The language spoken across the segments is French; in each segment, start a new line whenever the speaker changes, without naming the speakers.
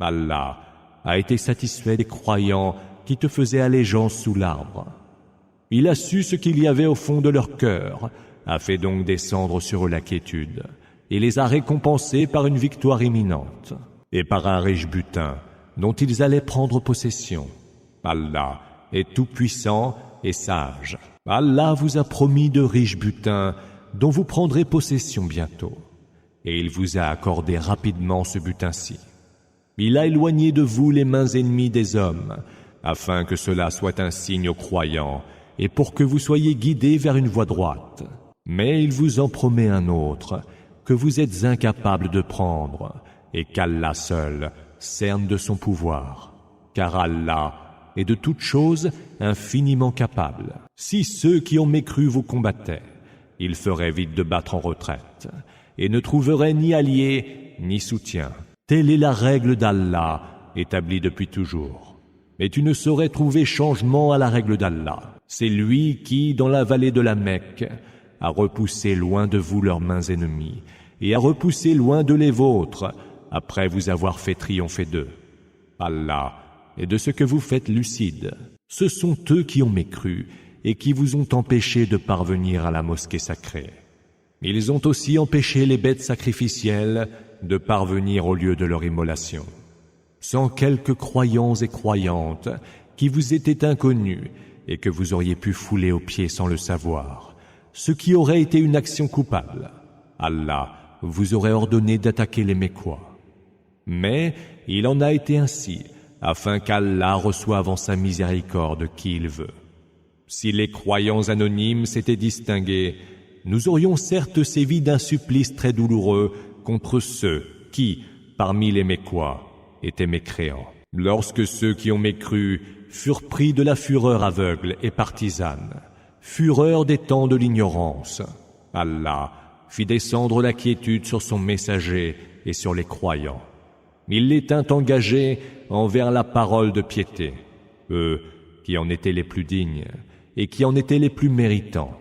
Allah a été satisfait des croyants qui te faisaient allégeance sous l'arbre. Il a su ce qu'il y avait au fond de leur cœur, a fait donc descendre sur eux la quiétude, et les a récompensés par une victoire imminente, et par un riche butin dont ils allaient prendre possession. Allah est tout-puissant et sage. Allah vous a promis de riches butins dont vous prendrez possession bientôt, et il vous a accordé rapidement ce butin-ci. Il a éloigné de vous les mains ennemies des hommes, afin que cela soit un signe aux croyants, et pour que vous soyez guidés vers une voie droite. Mais il vous en promet un autre, que vous êtes incapables de prendre, et qu'Allah seul cerne de son pouvoir, car Allah est de toutes choses infiniment capable. Si ceux qui ont mécru vous combattaient, ils feraient vite de battre en retraite, et ne trouveraient ni alliés ni soutien. Telle est la règle d'Allah, établie depuis toujours. Mais tu ne saurais trouver changement à la règle d'Allah. C'est lui qui, dans la vallée de la Mecque, a repoussé loin de vous leurs mains ennemies, et a repoussé loin de les vôtres, après vous avoir fait triompher d'eux. Allah est de ce que vous faites lucide. Ce sont eux qui ont mécru, et qui vous ont empêché de parvenir à la mosquée sacrée. Ils ont aussi empêché les bêtes sacrificielles de parvenir au lieu de leur immolation. Sans quelques croyants et croyantes qui vous étaient inconnus et que vous auriez pu fouler aux pieds sans le savoir, ce qui aurait été une action coupable, Allah vous aurait ordonné d'attaquer les Mécois. Mais il en a été ainsi, afin qu'Allah reçoive en sa miséricorde qui il veut. Si les croyants anonymes s'étaient distingués, nous aurions certes sévi d'un supplice très douloureux contre ceux qui, parmi les Mécois, étaient mécréants. Lorsque ceux qui ont mécru furent pris de la fureur aveugle et partisane, fureur des temps de l'ignorance, Allah fit descendre la quiétude sur son messager et sur les croyants. Il les tint engagés envers la parole de piété, eux qui en étaient les plus dignes et qui en étaient les plus méritants.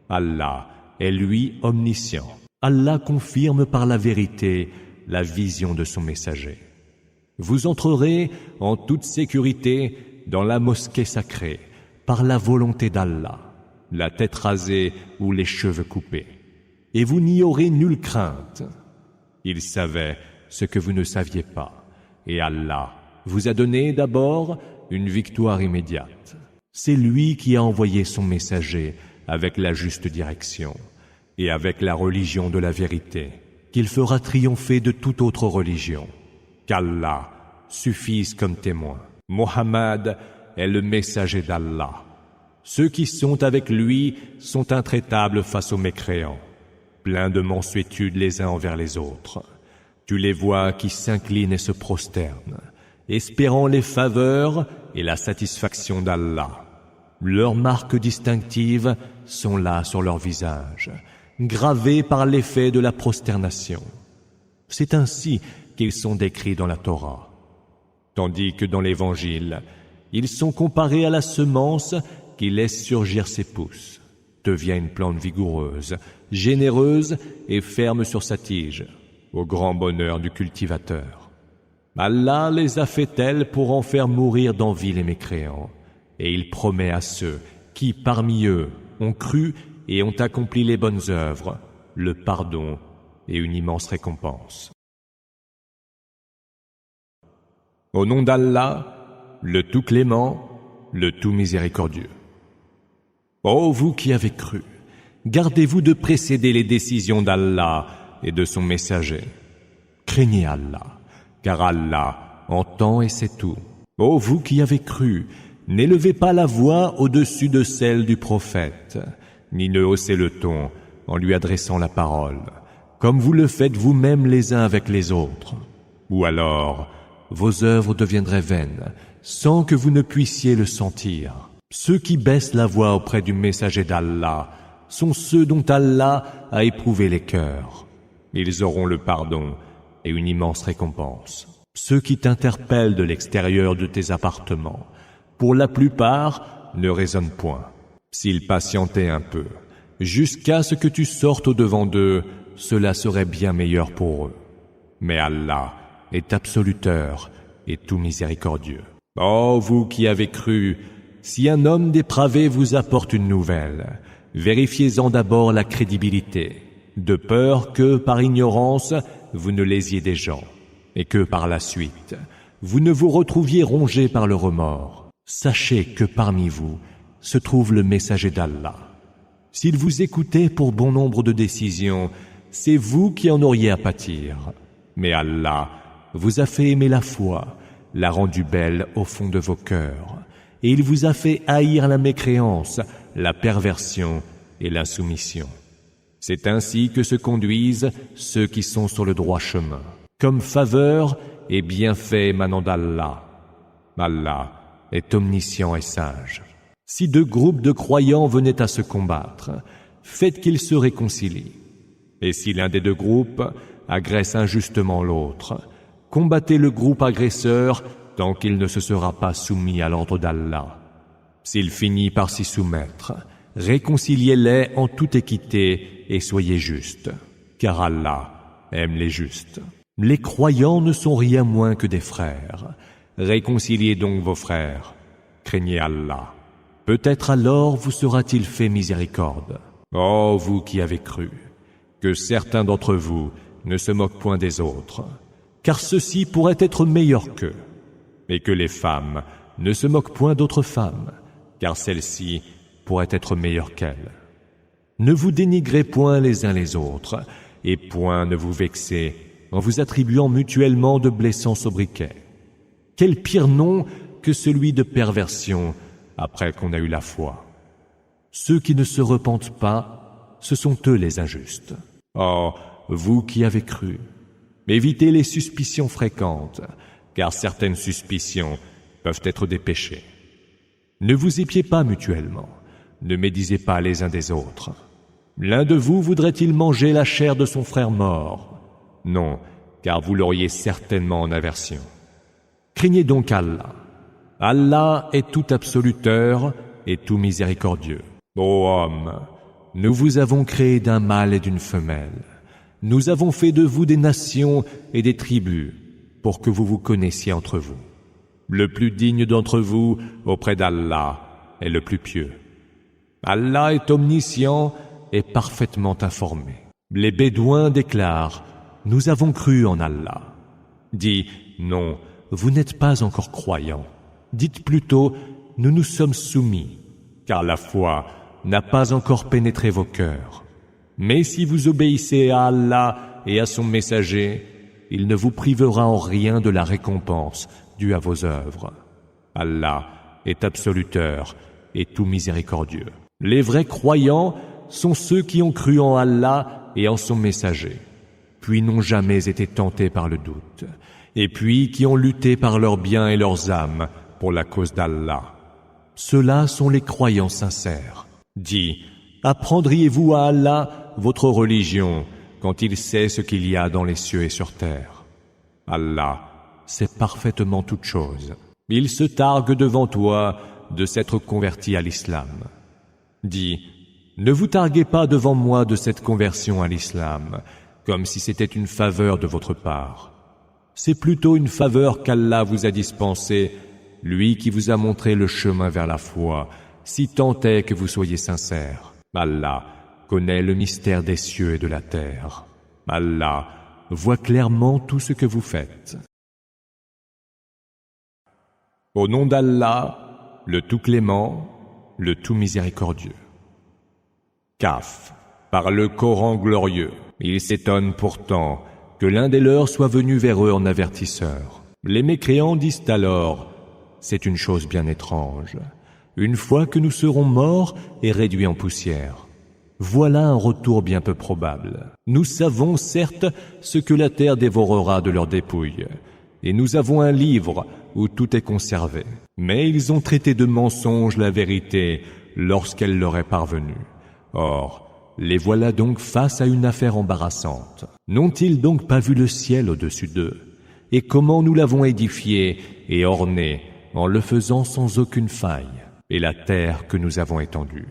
Allah est lui omniscient. Allah confirme par la vérité la vision de son messager. Vous entrerez en toute sécurité dans la mosquée sacrée par la volonté d'Allah, la tête rasée ou les cheveux coupés. Et vous n'y aurez nulle crainte. Il savait ce que vous ne saviez pas, et Allah vous a donné d'abord une victoire immédiate. C'est lui qui a envoyé son messager avec la juste direction et avec la religion de la vérité, qu'il fera triompher de toute autre religion. Qu'Allah suffise comme témoin. Mohammed est le messager d'Allah. Ceux qui sont avec lui sont intraitables face aux mécréants, pleins de mansuétude les uns envers les autres. Tu les vois qui s'inclinent et se prosternent, espérant les faveurs et la satisfaction d'Allah. Leurs marques distinctives sont là sur leur visage, gravées par l'effet de la prosternation. C'est ainsi qu'ils sont décrits dans la Torah. Tandis que dans l'Évangile, ils sont comparés à la semence qui laisse surgir ses pousses, devient une plante vigoureuse, généreuse et ferme sur sa tige, au grand bonheur du cultivateur. Allah les a fait tels pour en faire mourir d'envie les mécréants, et il promet à ceux qui, parmi eux, ont cru et ont accompli les bonnes œuvres, le pardon et une immense récompense. Au nom d'Allah, le tout clément, le tout miséricordieux. Ô vous qui avez cru, gardez-vous de précéder les décisions d'Allah et de son messager. Craignez Allah, car Allah entend et sait tout. Ô vous qui avez cru, n'élevez pas la voix au-dessus de celle du prophète, ni ne haussez le ton en lui adressant la parole, comme vous le faites vous-même les uns avec les autres. Ou alors, vos œuvres deviendraient vaines, sans que vous ne puissiez le sentir. Ceux qui baissent la voix auprès du messager d'Allah sont ceux dont Allah a éprouvé les cœurs. Ils auront le pardon et une immense récompense. Ceux qui t'interpellent de l'extérieur de tes appartements, pour la plupart, ne raisonnent point. S'ils patientaient un peu, jusqu'à ce que tu sortes au-devant d'eux, cela serait bien meilleur pour eux. Mais Allah est absoluteur et tout miséricordieux. Ô vous qui avez cru, si un homme dépravé vous apporte une nouvelle, vérifiez-en d'abord la crédibilité, de peur que, par ignorance, vous ne lésiez des gens, et que par la suite, vous ne vous retrouviez rongé par le remords. Sachez que parmi vous se trouve le messager d'Allah. S'il vous écoutait pour bon nombre de décisions, c'est vous qui en auriez à pâtir. Mais Allah vous a fait aimer la foi, l'a rendue belle au fond de vos cœurs, et il vous a fait haïr la mécréance, la perversion et l'insoumission. C'est ainsi que se conduisent ceux qui sont sur le droit chemin, comme faveur et bienfait émanant d'Allah. Allah est omniscient et sage. Si deux groupes de croyants venaient à se combattre, faites qu'ils se réconcilient. Et si l'un des deux groupes agresse injustement l'autre, combattez le groupe agresseur tant qu'il ne se sera pas soumis à l'ordre d'Allah. S'il finit par s'y soumettre, réconciliez-les en toute équité et soyez justes, car Allah aime les justes. Les croyants ne sont rien moins que des frères. Réconciliez donc vos frères. Craignez Allah. Peut-être alors vous sera-t-il fait miséricorde. Ô vous qui avez cru, que certains d'entre vous ne se moquent point des autres, car ceux-ci pourraient être meilleurs qu'eux, et que les femmes ne se moquent point d'autres femmes, car celles-ci pourraient être meilleures qu'elles. Ne vous dénigrez point les uns les autres, et point ne vous vexez en vous attribuant mutuellement de blessants sobriquets. Quel pire nom que celui de perversion après qu'on a eu la foi. Ceux qui ne se repentent pas, ce sont eux les injustes. Oh, vous qui avez cru, évitez les suspicions fréquentes, car certaines suspicions peuvent être des péchés. Ne vous épiez pas mutuellement, ne médisez pas les uns des autres. L'un de vous voudrait-il manger la chair de son frère mort? Non, car vous l'auriez certainement en aversion. Craignez donc Allah. Allah est tout absoluteur et tout miséricordieux. Ô homme, nous vous avons créé d'un mâle et d'une femelle. Nous avons fait de vous des nations et des tribus pour que vous vous connaissiez entre vous. Le plus digne d'entre vous auprès d'Allah est le plus pieux. Allah est omniscient et parfaitement informé. Les Bédouins déclarent « Nous avons cru en Allah ». Dis « Non, vous n'êtes pas encore croyants. Dites plutôt « Nous nous sommes soumis », car la foi n'a pas encore pénétré vos cœurs. Mais si vous obéissez à Allah et à son messager, il ne vous privera en rien de la récompense due à vos œuvres. Allah est absoluteur et tout miséricordieux. Les vrais croyants sont ceux qui ont cru en Allah et en son messager, puis n'ont jamais été tentés par le doute, et puis qui ont lutté par leurs biens et leurs âmes pour la cause d'Allah. Ceux-là sont les croyants sincères. Dis, apprendriez-vous à Allah votre religion quand il sait ce qu'il y a dans les cieux et sur terre? Allah sait parfaitement toutes choses. Il se targue devant toi de s'être converti à l'islam. Dis, ne vous targuez pas devant moi de cette conversion à l'islam, comme si c'était une faveur de votre part. C'est plutôt une faveur qu'Allah vous a dispensée, lui qui vous a montré le chemin vers la foi, si tant est que vous soyez sincères. Allah connaît le mystère des cieux et de la terre. Allah voit clairement tout ce que vous faites. Au nom d'Allah, le tout clément, le tout miséricordieux. Kaf, par le Coran glorieux, ils s'étonnent pourtant que l'un des leurs soit venu vers eux en avertisseur. Les mécréants disent alors, c'est une chose bien étrange. Une fois que nous serons morts et réduits en poussière, voilà un retour bien peu probable. Nous savons certes ce que la terre dévorera de leurs dépouilles, et nous avons un livre où tout est conservé. Mais ils ont traité de mensonge la vérité lorsqu'elle leur est parvenue. Or, les voilà donc face à une affaire embarrassante. N'ont-ils donc pas vu le ciel au-dessus d'eux? Et comment nous l'avons édifié et orné en le faisant sans aucune faille? Et la terre que nous avons étendue,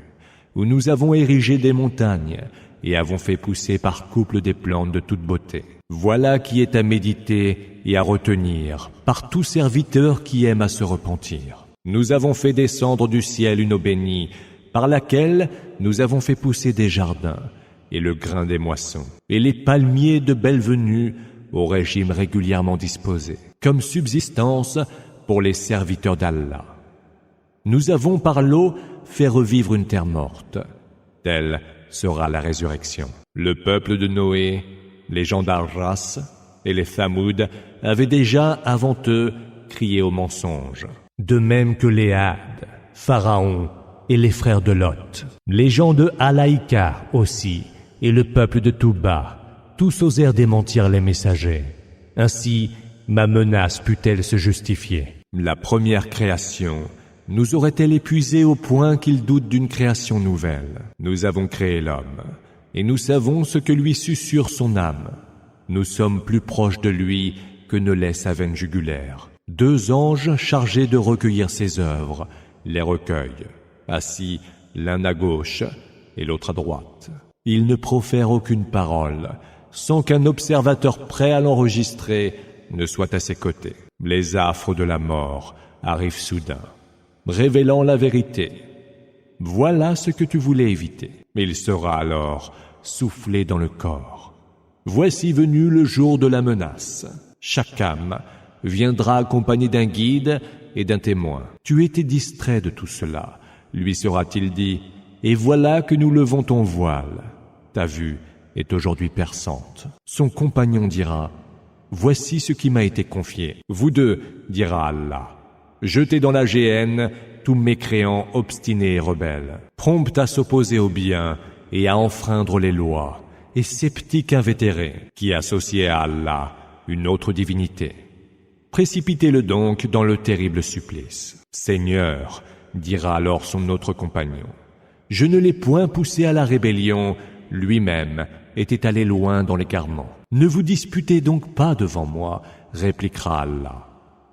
où nous avons érigé des montagnes et avons fait pousser par couple des plantes de toute beauté. Voilà qui est à méditer et à retenir par tout serviteur qui aime à se repentir. Nous avons fait descendre du ciel une eau bénie, par laquelle nous avons fait pousser des jardins, et le grain des moissons, et les palmiers de belle venue au régime régulièrement disposé, comme subsistance pour les serviteurs d'Allah. Nous avons par l'eau fait revivre une terre morte. Telle sera la résurrection. Le peuple de Noé, les gens d'Arras et les Thamoud avaient déjà avant eux crié au mensonge. De même que les Had, Pharaon et les frères de Lot. Les gens de Alaïka aussi et le peuple de Touba, tous osèrent démentir les messagers. Ainsi, ma menace put-elle se justifier? La première création nous aurait-elle épuisé au point qu'il doute d'une création nouvelle? Nous avons créé l'homme, et nous savons ce que lui susurre son âme. Nous sommes plus proches de lui que ne l'est sa veine jugulaire. 2 anges chargés de recueillir ses œuvres les recueillent, assis l'un à gauche et l'autre à droite. Ils ne profèrent aucune parole, sans qu'un observateur prêt à l'enregistrer ne soit à ses côtés. Les affres de la mort arrivent soudain, révélant la vérité. Voilà ce que tu voulais éviter. Il sera alors soufflé dans le corps. Voici venu le jour de la menace. Chaque âme viendra accompagnée d'un guide et d'un témoin. Tu étais distrait de tout cela, lui sera-t-il dit, et voilà que nous levons ton voile. Ta vue est aujourd'hui perçante. Son compagnon dira, voici ce qui m'a été confié. Vous deux, dira Allah, jetez dans la géhenne tous mécréants obstinés et rebelles, prompts à s'opposer au bien et à enfreindre les lois, et sceptiques invétérés, qui associaient à Allah une autre divinité. Précipitez-le donc dans le terrible supplice. Seigneur, dira alors son autre compagnon, je ne l'ai point poussé à la rébellion, lui-même était allé loin dans l'égarement. Ne vous disputez donc pas devant moi, répliquera Allah,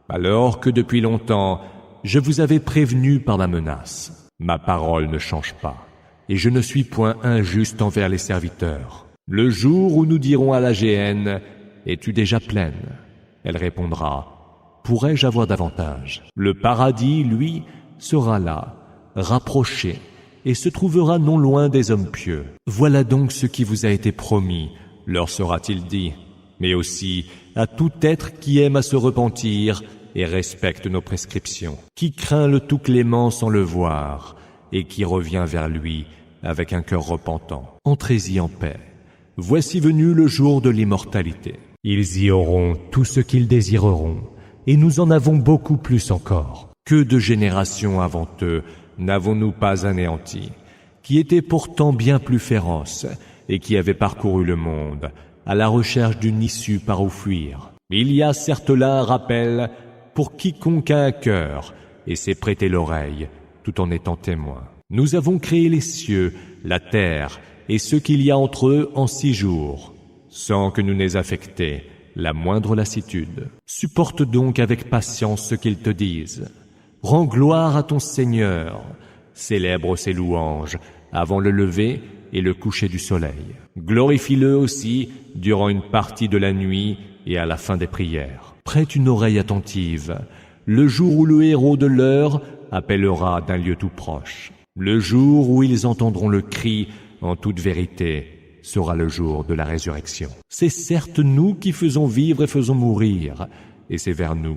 alors que depuis longtemps, je vous avais prévenu par ma menace. Ma parole ne change pas, et je ne suis point injuste envers les serviteurs. Le jour où nous dirons à la géhenne, es-tu déjà pleine? Elle répondra, pourrais-je avoir davantage? Le paradis, lui, sera là, rapproché, et se trouvera non loin des hommes pieux. Voilà donc ce qui vous a été promis, leur sera-t-il dit, mais aussi à tout être qui aime à se repentir et respecte nos prescriptions, qui craint le tout clément sans le voir, et qui revient vers lui avec un cœur repentant. Entrez-y en paix. Voici venu le jour de l'immortalité. Ils y auront tout ce qu'ils désireront, et nous en avons beaucoup plus encore. Que de générations avant eux n'avons-nous pas anéantis, qui étaient pourtant bien plus féroces, et qui avaient parcouru le monde, à la recherche d'une issue par où fuir. Il y a certes là un rappel pour quiconque a un cœur, et s'est prêté l'oreille, tout en étant témoin. Nous avons créé les cieux, la terre, et ce qu'il y a entre eux en 6 jours, sans que nous n'aies affecté la moindre lassitude. Supporte donc avec patience ce qu'ils te disent. Rends gloire à ton Seigneur, célèbre ses louanges avant le lever et le coucher du soleil. Glorifie-le aussi durant une partie de la nuit et à la fin des prières. Prête une oreille attentive, le jour où le héros de l'heure appellera d'un lieu tout proche. Le jour où ils entendront le cri en toute vérité sera le jour de la résurrection. C'est certes nous qui faisons vivre et faisons mourir, et c'est vers nous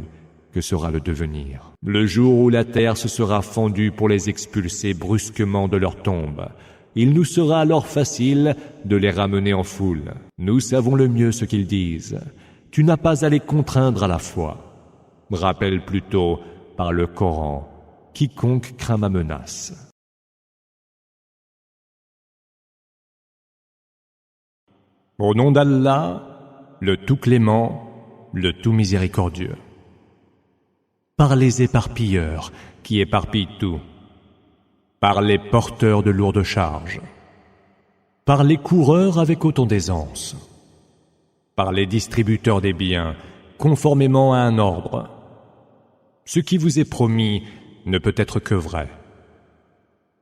que sera le devenir. Le jour où la terre se sera fendue pour les expulser brusquement de leur tombe, il nous sera alors facile de les ramener en foule. Nous savons le mieux ce qu'ils disent. Tu n'as pas à les contraindre à la foi. Rappelle plutôt par le Coran quiconque craint ma menace. Au nom d'Allah, le tout clément, le tout miséricordieux. Par les éparpilleurs qui éparpillent tout, par les porteurs de lourdes charges, par les coureurs avec autant d'aisance, par les distributeurs des biens, conformément à un ordre. Ce qui vous est promis ne peut être que vrai.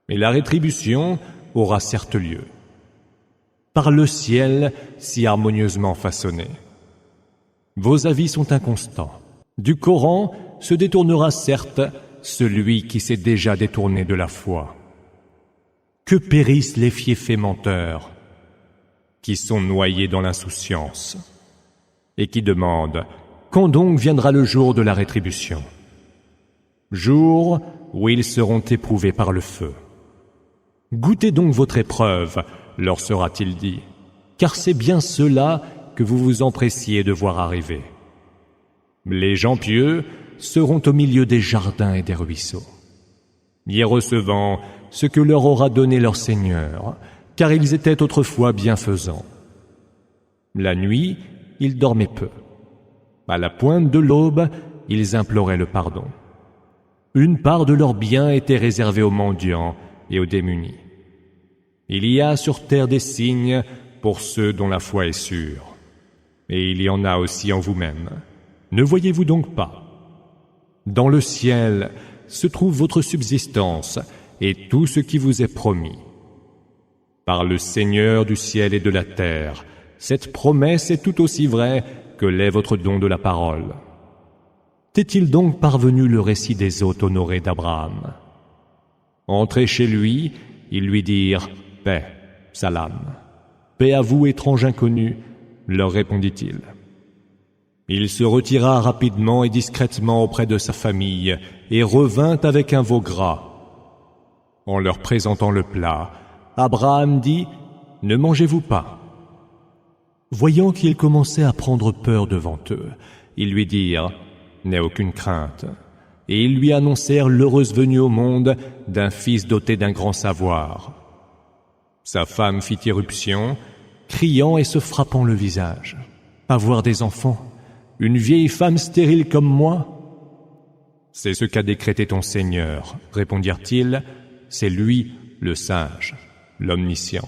Et la rétribution aura certes lieu. Par le ciel si harmonieusement façonné, Vos avis sont inconstants. Du Coran se détournera certes celui qui s'est déjà détourné de la foi. Que périssent les fiefés menteurs, qui sont noyés dans l'insouciance, et qui demandent « Quand donc viendra le jour de la rétribution ?» Jour où ils seront éprouvés par le feu. Goûtez donc votre épreuve, leur sera-t-il dit, car c'est bien cela que vous vous empressiez de voir arriver. Les gens pieux seront au milieu des jardins et des ruisseaux, y recevant ce que leur aura donné leur Seigneur, car ils étaient autrefois bienfaisants. La nuit, ils dormaient peu. À la pointe de l'aube, ils imploraient le pardon. Une part de leurs biens était réservée aux mendiants et aux démunis. Il y a sur terre des signes pour ceux dont la foi est sûre. Et il y en a aussi en vous-même. Ne voyez-vous donc pas? Dans le ciel se trouve votre subsistance et tout ce qui vous est promis. Par le Seigneur du ciel et de la terre, cette promesse est tout aussi vraie que l'est votre don de la parole. T'est-il donc parvenu le récit des hôtes honorés d'Abraham? Entrés chez lui, ils lui dirent « Paix, salam. Paix à vous, étrange inconnu, leur répondit-il. Il se retira rapidement et discrètement auprès de sa famille et revint avec un veau gras. En leur présentant le plat, Abraham dit « Ne mangez-vous pas ?» Voyant qu'ils commençaient à prendre peur devant eux, ils lui dirent « N'aie aucune crainte » et ils lui annoncèrent l'heureuse venue au monde d'un fils doté d'un grand savoir. Sa femme fit irruption, criant et se frappant le visage. « Avoir des enfants, une vieille femme stérile comme moi ?» « C'est ce qu'a décrété ton Seigneur, répondirent-ils, c'est lui le sage, l'omniscient. »